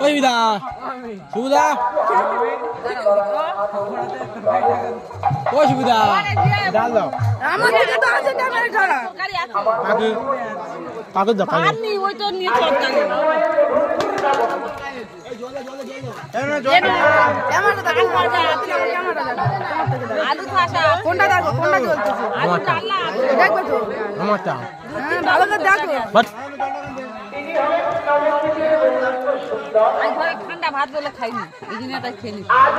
ওই বিদা সুবিধা ওই সুবিধা ডাল দাও আমার দিকে তো আছে ক্যামেরা ছাড়া কাকে কাকে দাও আর নি ওই তো নিয়ে চলতা ক্যামেরা দাও আলু থাকা কোনটা দেখো কোনটা চলতেছে আলু ডালনা দেখবে তো আমারটা হ্যাঁ ভালো করে দেখো বাট আই ঘরে ঠান্ডা ভাত বলে খাইনি এই দিনে তাই খেয়ে নি আজ